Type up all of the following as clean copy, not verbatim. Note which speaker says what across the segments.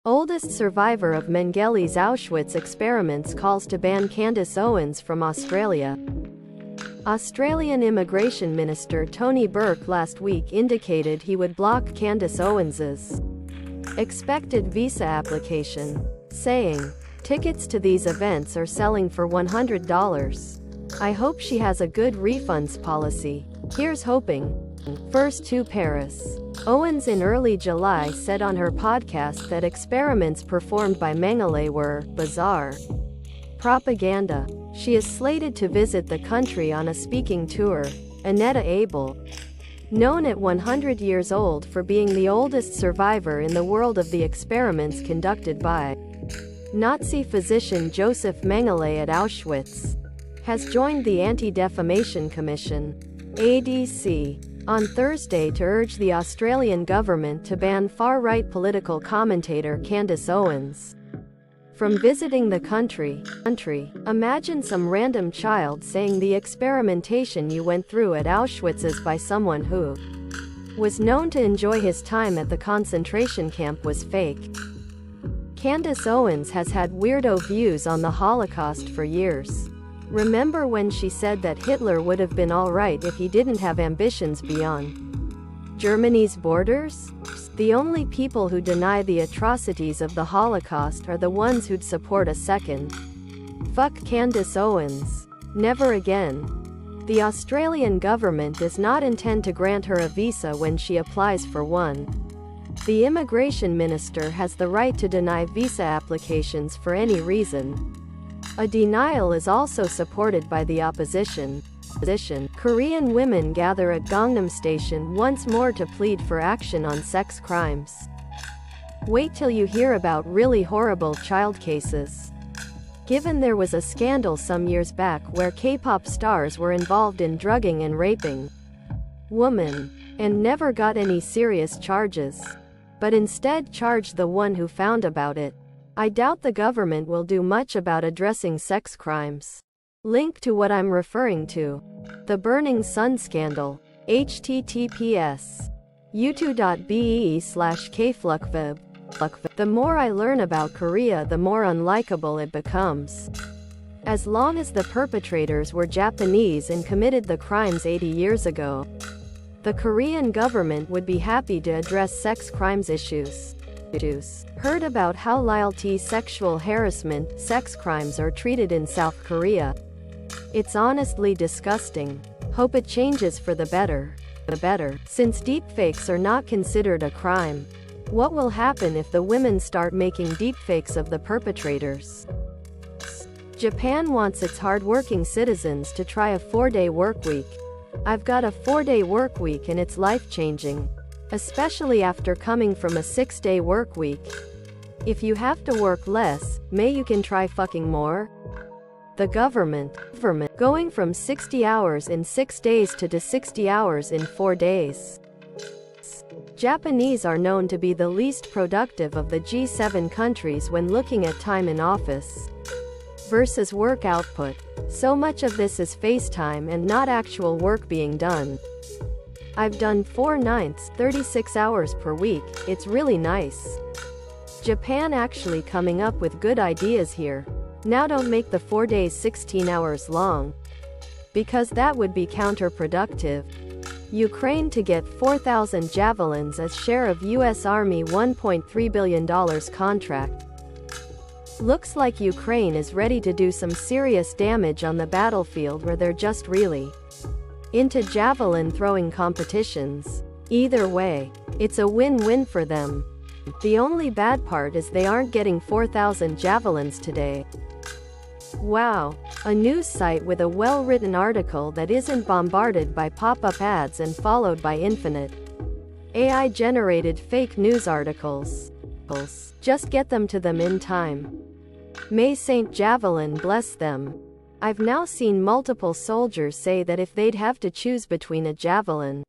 Speaker 1: Oldest survivor of Mengele's Auschwitz experiments calls to ban Candace Owens from Australia. Australian Immigration Minister Tony Burke last week indicated he would block Candace Owens's expected visa application, saying, "Tickets to these events are selling for $100. I hope she has a good refunds policy. Here's hoping." First to Paris. Owens in early July said on her podcast that experiments performed by Mengele were bizarre propaganda. She is slated to visit the country on a speaking tour. Annetta Abel, known at 100 years old for being the oldest survivor in the world of the experiments conducted by Nazi physician Joseph Mengele at Auschwitz, has joined the Anti-Defamation Commission (ADC) on Thursday to urge the Australian government to ban far-right political commentator Candace Owens from visiting the country. Imagine some random child saying the experimentation you went through at Auschwitz is by someone who was known to enjoy his time at the concentration camp was fake. Candace Owens has had weirdo views on the Holocaust for years. Remember when she said that Hitler would have been alright if he didn't have ambitions beyond Germany's borders? The only people who deny the atrocities of the Holocaust are the ones who'd support a second. Fuck Candace Owens. Never again. The Australian government does not intend to grant her a visa when she applies for one. The immigration minister has the right to deny visa applications for any reason. A denial is also supported by the opposition. Korean women gather at Gangnam Station once more to plead for action on sex crimes. Wait till you hear about really horrible child cases. Given there was a scandal some years back where K-pop stars were involved in drugging and raping women, and never got any serious charges, but instead charged the one who found about it, I doubt the government will do much about addressing sex crimes. Link to what I'm referring to. The Burning Sun Scandal. https youtube.be/kfluckvib. The more I learn about Korea, the more unlikable it becomes. As long as the perpetrators were Japanese and committed the crimes 80 years ago, the Korean government would be happy to address sex crimes issues. Heard about how loyalty, sexual harassment, sex crimes are treated in South Korea? It's honestly disgusting. Hope it changes for the better. Since deepfakes are not considered a crime, what will happen if the women start making deepfakes of the perpetrators? Japan wants its hard-working citizens to try a 4-day workweek. I've got a 4-day workweek and it's life-changing, especially after coming from a 6-day workweek. If you have to work less, you can try fucking more. The government going from 60 hours in 6 days to 60 hours in 4 days. Japanese are known to be the least productive of the G7 countries when looking at time in office versus work output. So much of this is FaceTime and not actual work being done. I've done 4 nights, 36 hours per week. It's really nice. Japan actually coming up with good ideas here. Now don't make the 4 days 16 hours long, because that would be counterproductive. Ukraine to get 4,000 javelins as share of U.S. Army $1.3 billion contract. Looks like Ukraine is ready to do some serious damage on the battlefield where they're just really into javelin throwing competitions. Either way, it's a win-win for them. The only bad part is they aren't getting 4,000 javelins today. Wow, a news site with a well-written article that isn't bombarded by pop-up ads and followed by infinite AI-generated fake news articles. Just get them to them in time. May Saint Javelin bless them. I've now seen multiple soldiers say that if they'd have to choose between a javelin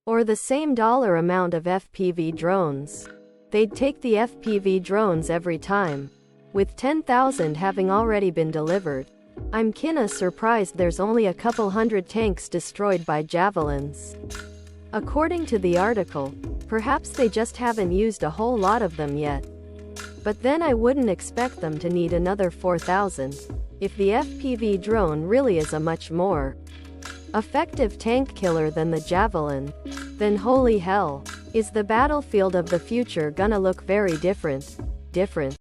Speaker 1: or the same dollar amount of FPV drones, they'd take the FPV drones every time, with 10,000 having already been delivered. I'm kinda surprised there's only a couple hundred tanks destroyed by javelins. According to the article, perhaps they just haven't used a whole lot of them yet. But then I wouldn't expect them to need another 4,000. If the FPV drone really is a much more effective tank killer than the Javelin, then holy hell, is the battlefield of the future gonna look very different.